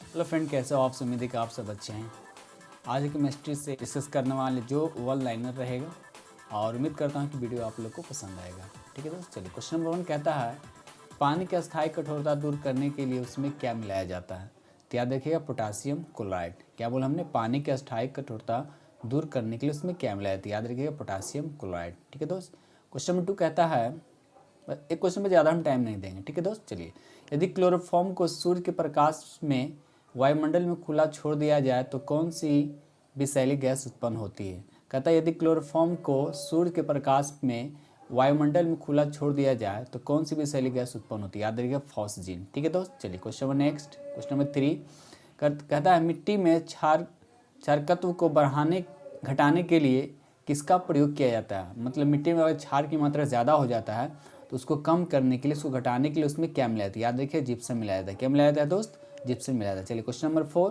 Hello friend, कैसे हो आप? उम्मीद है कि आप सब अच्छे हैं। आज एक केमिस्ट्री से डिस्कस करने वाले जो वन लाइनर रहेगा और उम्मीद करता हूँ कि वीडियो आप लोग को पसंद आएगा। ठीक है दोस्त, चलिए क्वेश्चन नंबर 1 कहता है पानी की अस्थायी कठोरता दूर करने के लिए उसमें क्या मिलाया जाता है? तो याद रखिएगा पोटासियम क्लोराइड। क्या बोला हमने? पानी की अस्थायी कठोरता दूर करने के लिए उसमें क्या मिलाया जाता है? याद रखिएगा पोटासियम क्लोराइड। ठीक है दोस्त। क्वेश्चन नंबर 2 कहता है, एक क्वेश्चन में ज़्यादा हम टाइम नहीं देंगे। ठीक है दोस्त, चलिए यदि क्लोरोफॉर्म को सूर्य के प्रकाश में वायुमंडल में खुला छोड़ दिया जाए तो कौन सी विषैली गैस उत्पन्न होती है? कहता है यदि क्लोरोफॉर्म को सूर्य के प्रकाश में वायुमंडल में खुला छोड़ दिया जाए तो कौन सी विषैली गैस उत्पन्न होती है? याद रखिएगा फॉस्जीन। ठीक है दोस्त, चलिए question number next, question number 3 कहता है मिट्टी में क्षारकत्व को घटाने के लिए किसका प्रयोग किया जाता है? मतलब मिट्टी में अगर क्षार की मात्रा ज़्यादा हो जाता है तो उसको कम करने के लिए, उसको घटाने के लिए उसमें क्या मिलाया था? याद रखिए जिप्सम मिलाया था। क्या मिलाया था दोस्त? जिप्सम मिलाया था। चलिए क्वेश्चन नंबर 4,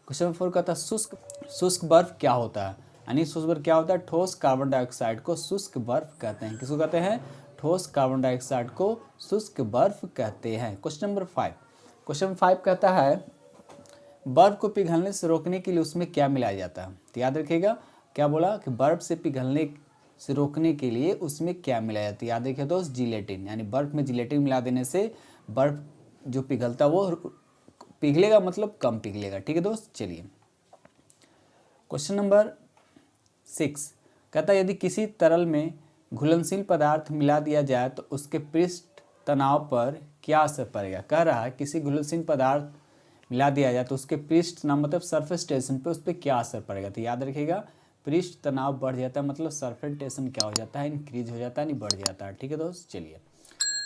क्वेश्चन नंबर 4 कहता है शुष्क बर्फ क्या होता है? यानी शुष्क बर्फ क्या होता है? ठोस कार्बन डाइऑक्साइड को शुष्क बर्फ कहते हैं। किसको कहते हैं? ठोस कार्बन डाइऑक्साइड को शुष्क बर्फ कहते हैं। क्वेश्चन नंबर 5, क्वेश्चन नंबर 5 कहता है बर्फ को पिघलने से रोकने के लिए उसमें क्या मिलाया जाता है? तो याद रखिएगा क्या बोला कि बर्फ से पिघलने से रोकने के लिए उसमें क्या मिलाया जाता है? याद रखिए दोस्त जिलेटिन। यानी बर्फ में जिलेटिन मिला देने से बर्फ जो पिघलता वो पिघलेगा, मतलब कम पिघलेगा। ठीक है दोस्त, चलिए क्वेश्चन नंबर 6 कहता है यदि किसी तरल में घुलनशील पदार्थ मिला दिया जाए तो उसके पृष्ठ तनाव पर क्या असर पड़ेगा? कह रहा है किसी घुलनशील पदार्थ मिला दिया जाए तो उसके पृष्ठ तनाव मतलब सरफेस टेंशन पे उस पर क्या असर पड़ेगा? तो याद रखिएगा पृष्ठ तनाव बढ़ जाता है, मतलब सरफेस टेंशन क्या हो जाता है? इंक्रीज हो जाता है, नहीं बढ़ जाता है। ठीक है दोस्त, चलिए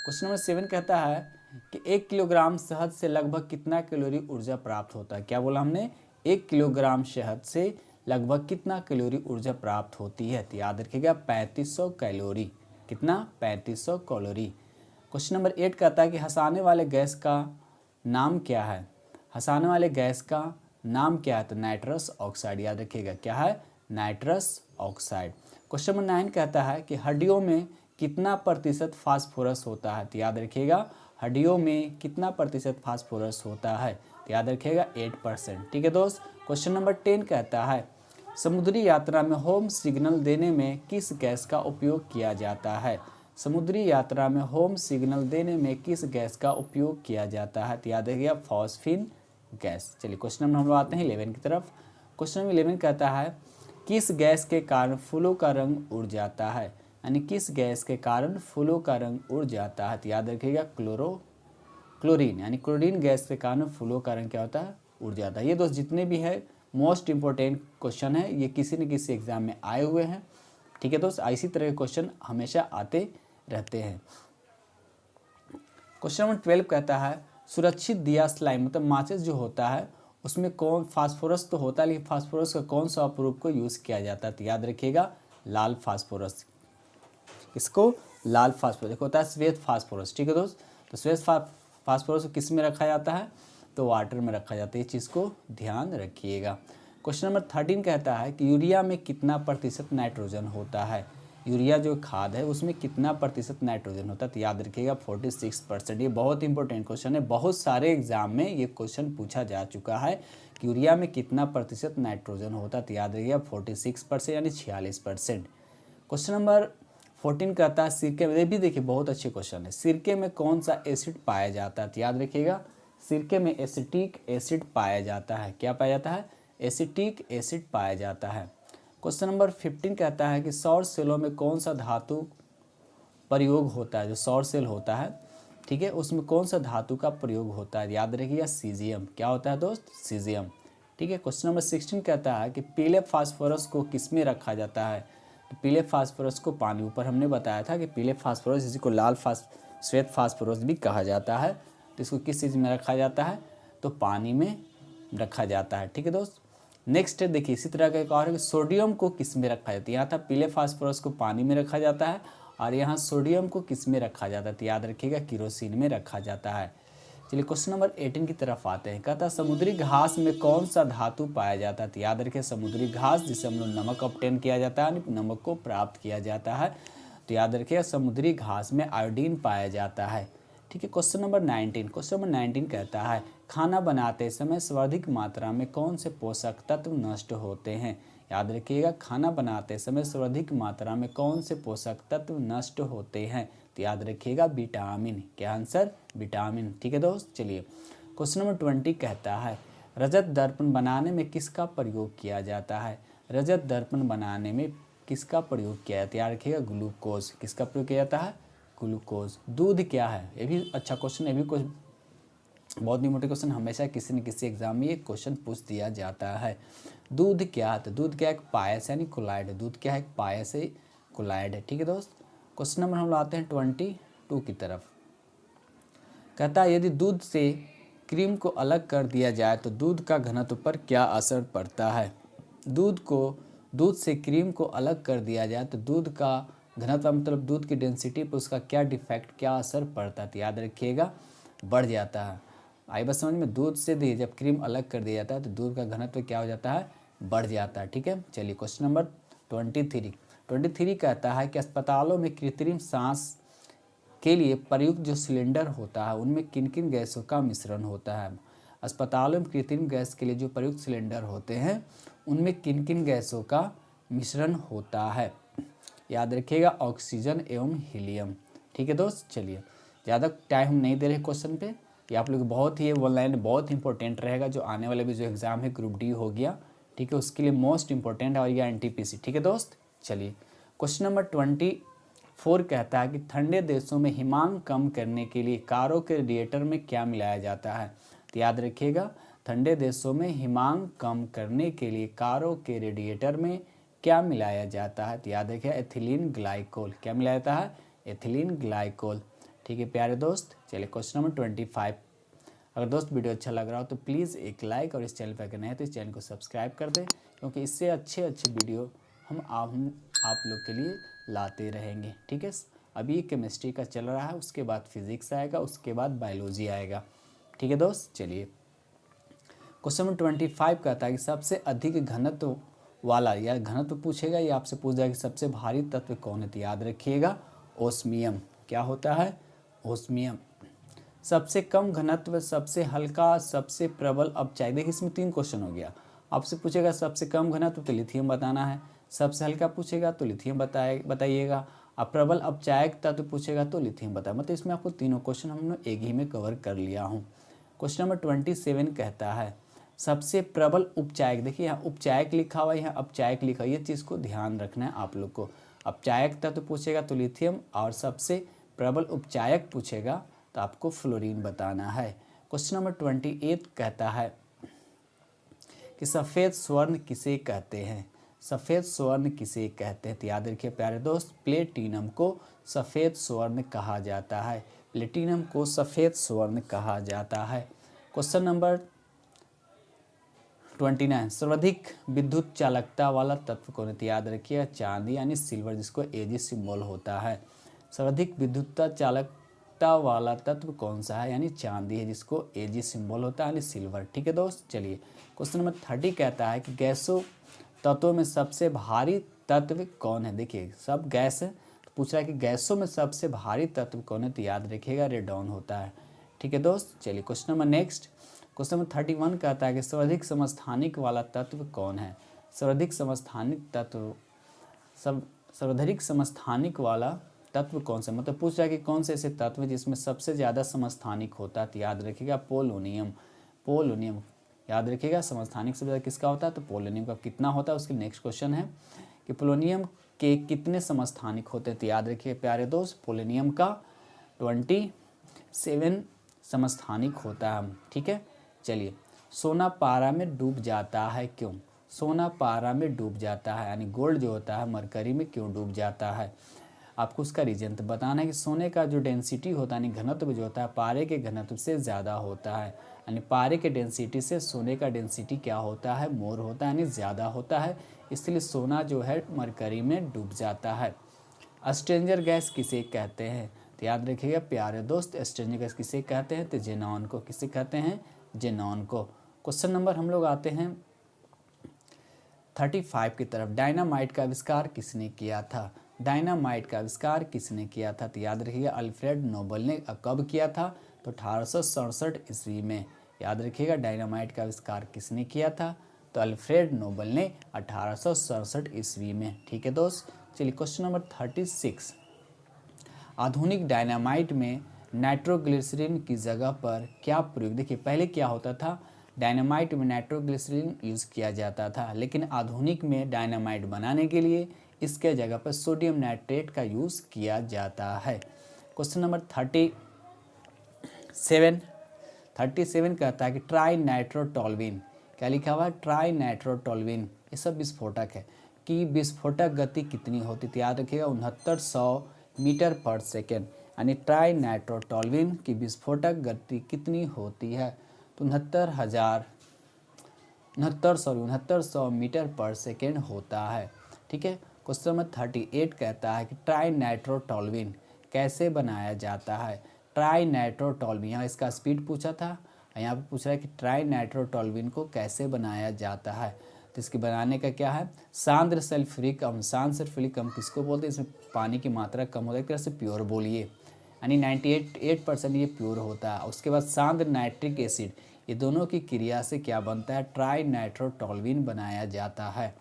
क्वेश्चन नंबर 7 कहता है कि 1 किलोग्राम शहद से लगभग कितना कैलोरी ऊर्जा प्राप्त होता है? क्या बोला हमने? 1 किलोग्राम शहद से लगभग कितना कैलोरी ऊर्जा प्राप्त होती है? तो याद रखिएगा 3500 कैलोरी। कितना? 3500 कैलोरी। क्वेश्चन नंबर 8 कहता है कि हंसाने वाले गैस का नाम क्या है? हंसाने वाले गैस का नाम क्या है? तो नाइट्रस ऑक्साइड। याद रखिएगा क्या है? Nitrous oxide. क्वेश्चन नंबर 9 कहता है कि हड्डियों में कितना प्रतिशत फास्फोरस होता है? तो याद रखिएगा हड्डियों में कितना प्रतिशत फास्फोरस होता है? तो याद रखिएगा 8%। ठीक है दोस्त। क्वेश्चन नंबर 10 कहता है समुद्री यात्रा में होम सिग्नल देने में किस गैस का उपयोग किया जाता है? समुद्री यात्रा में होम सिग्नल देने में किस गैस का उपयोग किया जाता है? तो याद रखिएगा फॉस्फिन गैस। चलिए क्वेश्चन नंबर हम आते हैं 11 की तरफ। क्वेश्चन नंबर 11 कहता है किस गैस के कारण फूलों का रंग उड़ जाता है? यानी किस गैस के कारण फूलों का रंग उड़ जाता है? तो याद रखिएगा क्लोरीन। यानी क्लोरीन गैस के कारण फूलों का रंग क्या होता है? उड़ जाता है। ये दोस्त जितने भी है मोस्ट इंपॉर्टेंट क्वेश्चन है, ये किसी न किसी एग्जाम में आए हुए हैं। ठीक है दोस्त, इसी तरह के क्वेश्चन हमेशा आते रहते हैं। क्वेश्चन नंबर 12 कहता है सुरक्षित दिया स्लाइम मतलब माचिस जो होता है उसमें कौन फास्फोरस तो होता है, लेकिन फास्फोरस का कौन सा अपरूप को यूज़ किया जाता है? तो याद रखिएगा लाल फास्फोरस। इसको लाल फास्फोरस एक होता है श्वेत फास्फोरस। ठीक है दोस्त, तो श्वेत फास्फोरस को किस में रखा जाता है? तो वाटर में रखा जाता है। ये चीज़ को ध्यान रखिएगा। क्वेश्चन नंबर 13 कहता है कि यूरिया में कितना प्रतिशत नाइट्रोजन होता है? यूरिया जो खाद है उसमें कितना प्रतिशत नाइट्रोजन होता है? तो याद रखिएगा 46%। ये बहुत इंपॉर्टेंट क्वेश्चन है, बहुत सारे एग्जाम में ये क्वेश्चन पूछा जा चुका है कि यूरिया में कितना प्रतिशत नाइट्रोजन होता है? तो याद रखिएगा 46% यानी 46%। क्वेश्चन नंबर 14 कहता है सिरके में, भी देखिए बहुत अच्छे क्वेश्चन है, सिरके में कौन सा एसिड पाया जाता है? तो याद रखिएगा सिरके में एसिटिक एसिड पाया जाता है। क्या पाया जाता है? एसिटिक एसिड पाया जाता है। क्वेश्चन नंबर 15 कहता है कि सौर सेलों में कौन सा धातु प्रयोग होता है? जो सौर सेल होता है, ठीक है, उसमें कौन सा धातु का प्रयोग होता है? याद रखिएगा सीजियम। क्या होता है दोस्त? सीजियम। ठीक है। क्वेश्चन नंबर 16 कहता है कि पीले फास्फोरस को किस में रखा जाता है? तो पीले फास्फोरस को पानी, ऊपर हमने बताया था कि पीले फास्फोरस जिसी को लाल श्वेत फास्फोरस भी कहा जाता है, तो इसको किस चीज़ में रखा जाता है? तो पानी में रखा जाता है। ठीक है दोस्त। नेक्स्ट देखिए इसी तरह का एक और है, सोडियम को किस में रखा जाता है? यहाँ था पीले फास्फोरस को पानी में रखा जाता है और यहाँ सोडियम को किस में रखा जाता है? तो याद रखिएगा केरोसिन में रखा जाता है। चलिए क्वेश्चन नंबर 18 की तरफ आते हैं। कहता है समुद्री घास में कौन सा धातु पाया जाता है? तो याद रखिए समुद्री घास जिसे हम लोग नमक ऑब्टेन किया जाता है, नमक को प्राप्त किया जाता है, तो याद रखिएगा समुद्री घास में आयोडीन पाया जाता है। ठीक है। क्वेश्चन नंबर 19 कहता है खाना बनाते समय सर्वाधिक मात्रा में कौन से पोषक तत्व नष्ट होते हैं। याद रखिएगा, खाना बनाते समय सर्वाधिक मात्रा में कौन से पोषक तत्व नष्ट होते हैं। तो याद रखिएगा विटामिन। क्या आंसर? विटामिन। ठीक है दोस्त, चलिए क्वेश्चन नंबर 20 कहता है रजत दर्पण बनाने में किसका प्रयोग किया जाता है। रजत दर्पण बनाने में किसका प्रयोग किया जाता है। याद रखिएगा ग्लूकोज। किसका प्रयोग किया जाता है? ग्लूकोज। दूध क्या है? ये भी अच्छा क्वेश्चन, ये भी कुछ बहुत इंपॉर्टेंट क्वेश्चन, हमेशा किसी न किसी एग्जाम में ये क्वेश्चन पूछ दिया जाता है। दूध क्या है? तो दूध क्या है? एक पायस यानी कोलाइड है। दूध क्या है? एक पायस है, कोलाइड है। ठीक है दोस्त, क्वेश्चन नंबर हम लाते हैं 22 की तरफ। कहता है यदि दूध से क्रीम को अलग कर दिया जाए तो दूध का घनत्व पर क्या असर पड़ता है। दूध से क्रीम को अलग कर दिया जाए तो दूध का घनत्व मतलब दूध की डेंसिटी पर उसका क्या डिफेक्ट, क्या असर पड़ता है। तो याद रखिएगा बढ़ जाता है। आई बस समझ में, दूध से जब क्रीम अलग कर दिया जाता है तो दूध का घनत्व क्या हो जाता है? बढ़ जाता है। ठीक है, चलिए क्वेश्चन नंबर 23 कहता है कि अस्पतालों में कृत्रिम सांस के लिए प्रयुक्त जो सिलेंडर होता है उनमें किन किन गैसों का मिश्रण होता है। अस्पतालों में कृत्रिम गैस के लिए जो प्रयुक्त सिलेंडर होते हैं उनमें किन किन गैसों का मिश्रण होता है। याद रखिएगा ऑक्सीजन एवं हीलियम। ठीक है दोस्त, चलिए ज़्यादा टाइम हम नहीं दे रहे क्वेश्चन पे, ये आप लोग बहुत ही ऑनलाइन बहुत इंपॉर्टेंट रहेगा। जो आने वाले भी जो एग्ज़ाम है ग्रुप डी हो गया, ठीक है, उसके लिए मोस्ट इंपॉर्टेंट है, और या NTPC। ठीक है दोस्त, चलिए क्वेश्चन नंबर 24 कहता है कि ठंडे देशों में हिमांक कम करने के लिए कारों के रेडिएटर में क्या मिलाया जाता है। तो याद रखिएगा ठंडे देशों में हिमांक कम करने के लिए कारों के रेडिएटर में क्या मिलाया जाता है। तो याद रखिएगा एथिलीन ग्लाइकोल। क्या मिलाया जाता है? Ethylene glycol. ठीक है प्यारे दोस्त, चलिए क्वेश्चन नंबर 25। अगर दोस्त वीडियो अच्छा लग रहा हो तो प्लीज़ एक लाइक, और इस चैनल पर अगर नए हैं तो इस चैनल को सब्सक्राइब कर दें, क्योंकि इससे अच्छे वीडियो हम आप लोग के लिए लाते रहेंगे। ठीक है, अभी केमिस्ट्री का चल रहा है, उसके बाद फिजिक्स आएगा, उसके बाद बायोलॉजी आएगा। ठीक है दोस्त, चलिए क्वेश्चन नंबर 25 कहता है कि सबसे अधिक घनत्व वाला, या घनत्व पूछेगा या आपसे पूछ जाएगा कि सबसे भारी तत्व कौन है। तो याद रखिएगा ओस्मियम। क्या होता है? ओस्मियम। सबसे कम घनत्व, सबसे हल्का, सबसे प्रबल अपचायक। देखिए इसमें 3 क्वेश्चन हो गया। आपसे पूछेगा सबसे कम घनत्व तो लिथियम बताना है, सबसे हल्का पूछेगा तो लिथियम बताइएगा, अब प्रबल अपचायक तत्व पूछेगा तो लिथियम बताए। मतलब इसमें आपको तीनों क्वेश्चन हमने एक ही में कवर कर लिया हूँ। क्वेश्चन नंबर 27 कहता है सबसे प्रबल उपचायक। देखिए यहाँ उपचायक लिखा हुआ है, यहाँ अपचायक लिखा हुआ है, ये चीज़ को ध्यान रखना है आप लोग को। अपचायक तत्व पूछेगा तो लिथियम, और सबसे प्रबल उपचायक पूछेगा तो आपको फ्लोरीन बताना है। क्वेश्चन नंबर 28 कहता है कि सफ़ेद स्वर्ण किसे कहते हैं। सफ़ेद स्वर्ण किसे कहते हैं। तो याद रखिए प्यारे दोस्त प्लेटिनम को सफ़ेद स्वर्ण कहा जाता है। प्लेटिनम को सफ़ेद स्वर्ण कहा जाता है। क्वेश्चन नंबर 29 सर्वाधिक विद्युत चालकता वाला तत्व कौन है। याद रखिए चांदी यानी सिल्वर, जिसको Ag सिंबल होता है। सर्वाधिक विद्युत चालकता वाला तत्व कौन सा है, यानी चांदी है, जिसको Ag सिंबल होता है यानी सिल्वर। ठीक है दोस्त, चलिए क्वेश्चन नंबर 30 कहता है कि गैसों तत्वों में सबसे भारी तत्व कौन है। देखिए सब गैस है, तो पूछ रहा है कि गैसों में सबसे भारी तत्व कौन है। तो याद रखिएगा रेडॉन होता है। ठीक है दोस्त, चलिए question number next. Question number 31 कहता है कि सर्वाधिक समस्थानिक वाला तत्व कौन है। सर्वाधिक समस्थानिक वाला तत्व कौन सा, मतलब पूछ रहा है कि कौन से ऐसे तत्व है जिसमें सबसे ज़्यादा समस्थानिक होता है। तो याद रखिएगा पोलोनियम। पोलोनियम याद रखिएगा समस्थानिक सबसे ज़्यादा किसका होता है, तो पोलोनियम का। कितना होता है उसके नेक्स्ट क्वेश्चन है कि पोलोनियम के कितने समस्थानिक होते हैं। तो याद रखिए प्यारे दोस्त पोलोनियम का 27 समस्थानिक होता है। ठीक है, चलिए सोना पारा में डूब जाता है क्यों। सोना पारा में डूब जाता है यानी गोल्ड जो होता है मरकरी में क्यों डूब जाता है, आपको उसका रीजन तो बताना है। कि सोने का जो डेंसिटी होता है यानी घनत्व जो होता है पारे के घनत्व से ज़्यादा होता है, यानी पारे के डेंसिटी से सोने का डेंसिटी क्या होता है, मोर होता है, यानी ज़्यादा होता है, इसलिए सोना जो है मरकरी में डूब जाता है। स्ट्रेंजर गैस किसे कहते हैं। तो याद रखिएगा प्यारे दोस्त स्ट्रेंजर गैस किसे कहते हैं, तो जेनॉन को। किसे कहते हैं, जेनॉन को। क्वेश्चन नंबर हम लोग आते हैं 35 की तरफ। डायनामाइट का आविष्कार किसने किया था। डायनामाइट का आविष्कार किसने किया था? तो याद रखिएगा अल्फ्रेड नोबल ने। कब किया था? तो 1867 ईस्वी में। याद रखिएगा डायनामाइट का आविष्कार किसने किया था? तो अल्फ्रेड नोबल ने 1867 ईस्वी में। ठीक है दोस्त, चलिए क्वेश्चन नंबर 36। आधुनिक डायनामाइट में नाइट्रोग्लिसरीन की जगह पर क्या प्रयोग? देखिए पहले क्या होता था, डायनामाइट में नाइट्रोग्लिसरीन यूज़ किया जाता था, लेकिन आधुनिक में डायनामाइट बनाने के लिए इसके जगह पर सोडियम नाइट्रेट का यूज़ किया जाता है। क्वेश्चन नंबर 37 कहता है कि ट्राई नाइट्रोटोल्यूइन, क्या लिखा हुआ है? ट्राई नाइट्रोटोल्यूइन। ये सब विस्फोटक है कि विस्फोटक गति कितनी होती थी? याद रखिएगा 6900 मीटर पर सेकेंड। यानी ट्राई नाइट्रोटोल्यूइन की विस्फोटक गति कितनी होती है? तो 6900 मीटर पर सेकेंड होता है। ठीक है, क्वेश्चन नंबर 38 कहता है कि ट्राई नाइट्रोटोल्यूइन कैसे बनाया जाता है? ट्राई नाइट्रोटोल्यूइन, यहाँ इसका स्पीड पूछा था, यहाँ पे पूछ रहा है कि ट्राई नाइट्रोटोल्यूइन को कैसे बनाया जाता है? तो इसके बनाने का क्या है? सांद्र सल्फ्यूरिक अम्ल। सांद्र सल्फ्यूरिक अम्ल किसको बोलते हैं? इसमें पानी की मात्रा कम होता है, एक तरह से प्योर बोलिए, यानी 98% ये प्योर होता है। उसके बाद सांद्र नाइट्रिक एसिड, ये दोनों की क्रिया से क्या बनता है? ट्राई नाइट्रोटोल्यूइन बनाया जाता है।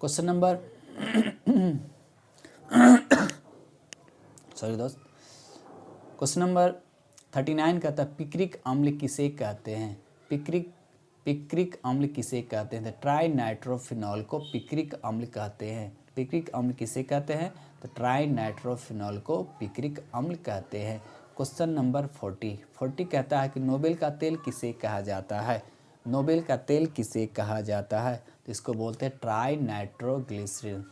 क्वेश्चन नंबर सॉरी दोस्त, क्वेश्चन नंबर 39 कहता है पिक्रिक अम्ल किसे कहते हैं? पिक्रिक अम्ल किसे कहते हैं? ट्राई नाइट्रोफिनॉल को पिक्रिक अम्ल कहते हैं। पिक्रिक अम्ल किसे कहते हैं? तो ट्राई नाइट्रोफिनॉल को पिक्रिक अम्ल कहते हैं। क्वेश्चन नंबर 40 कहता है कि नोबेल का तेल किसे कहा जाता है? नोबेल का तेल किसे कहा जाता है? तो इसको बोलते हैं ट्राई नाइट्रोग्लिसरीन।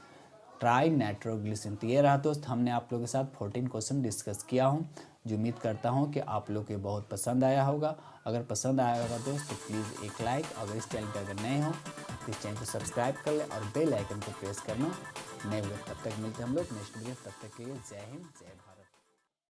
Try nitroglycerine. तो ये रहा दोस्त, हमने आप लोगों के साथ 14 क्वेश्चन डिस्कस किया हूँ, जो उम्मीद करता हूँ कि आप लोग के बहुत पसंद आया होगा। अगर पसंद आया होगा दोस्त तो प्लीज़ एक लाइक, अगर इस चैनल पर अगर नए हो तो इस चैनल को सब्सक्राइब कर लें और बेल आइकन को प्रेस करना नहीं होगा। तब तक मिलते हैं हम लोग नेक्स्ट वीडियो, तब तक के लिए जय हिंद जय भारत।